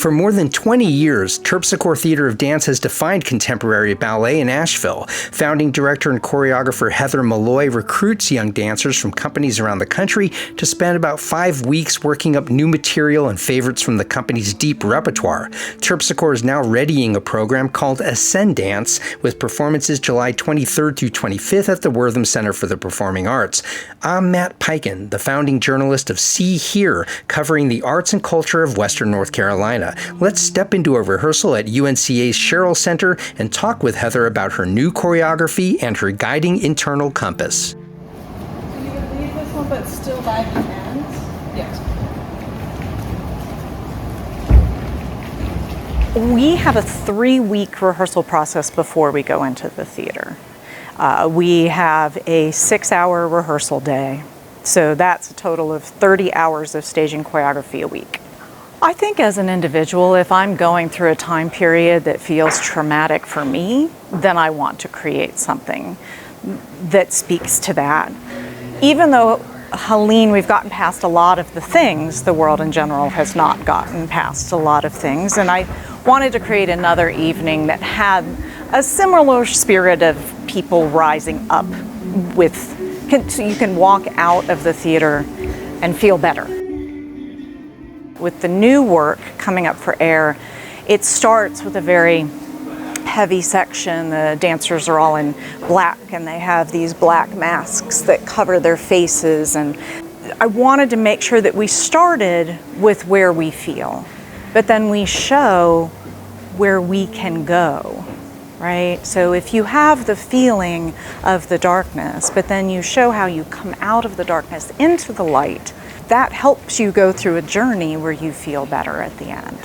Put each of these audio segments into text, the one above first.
For more than 20 years, Terpsicorps Theatre of Dance has defined contemporary ballet in Asheville. Founding director and choreographer Heather Maloy recruits young dancers from companies around the country to spend about 5 weeks working up new material and favorites from the company's deep repertoire. Terpsicorps is now readying a program called AscenDANCE, with performances July 23rd through 25th at the Wortham Center for the Performing Arts. I'm Matt Peiken, the founding journalist of See Here, covering the arts and culture of Western North Carolina. Let's step into a rehearsal at UNCA's Sherrill Center and talk with Heather about her new choreography and her guiding internal compass. So you would leave this one but still by the ends? Yes. We have a 3-week rehearsal process before we go into the theater. We have a 6-hour rehearsal day, so that's a total of 30 hours of staging choreography a week. I think as an individual, if I'm going through a time period that feels traumatic for me, then I want to create something that speaks to that. Even though, Helene, we've gotten past a lot of the things, the world in general has not gotten past a lot of things, and I wanted to create another evening that had a similar spirit of people rising up so you can walk out of the theater and feel better. With the new work coming up for air, it starts with a very heavy section. The dancers are all in black and they have these black masks that cover their faces, and I wanted to make sure that we started with where we feel, but then we show where we can go, right? So if you have the feeling of the darkness, but then you show how you come out of the darkness into the light, that helps you go through a journey where you feel better at the end.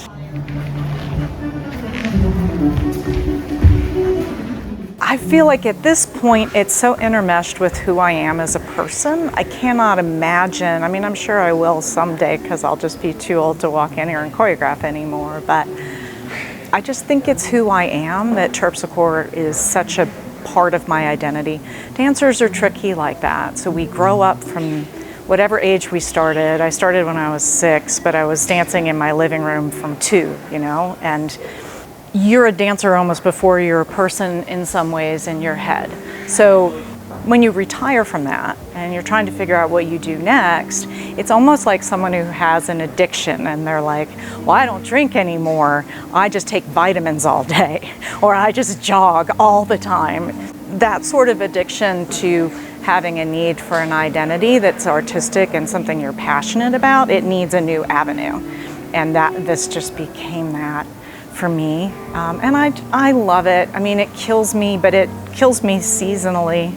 I feel like at this point it's so intermeshed with who I am as a person. I cannot imagine, I mean, I'm sure I will someday because I'll just be too old to walk in here and choreograph anymore, but I just think it's who I am, that Terpsicorps is such a part of my identity. Dancers are tricky like that, so we grow up from whatever age we started. I started when I was 6, but I was dancing in my living room from 2, and you're a dancer almost before you're a person in some ways in your head. So when you retire from that and you're trying to figure out what you do next, it's almost like someone who has an addiction and they're like, well, I don't drink anymore, I just take vitamins all day, or I just jog all the time. That sort of addiction to having a need for an identity that's artistic and something you're passionate about, it needs a new avenue. And this just became that for me. And I love it. I mean, it kills me, but it kills me seasonally.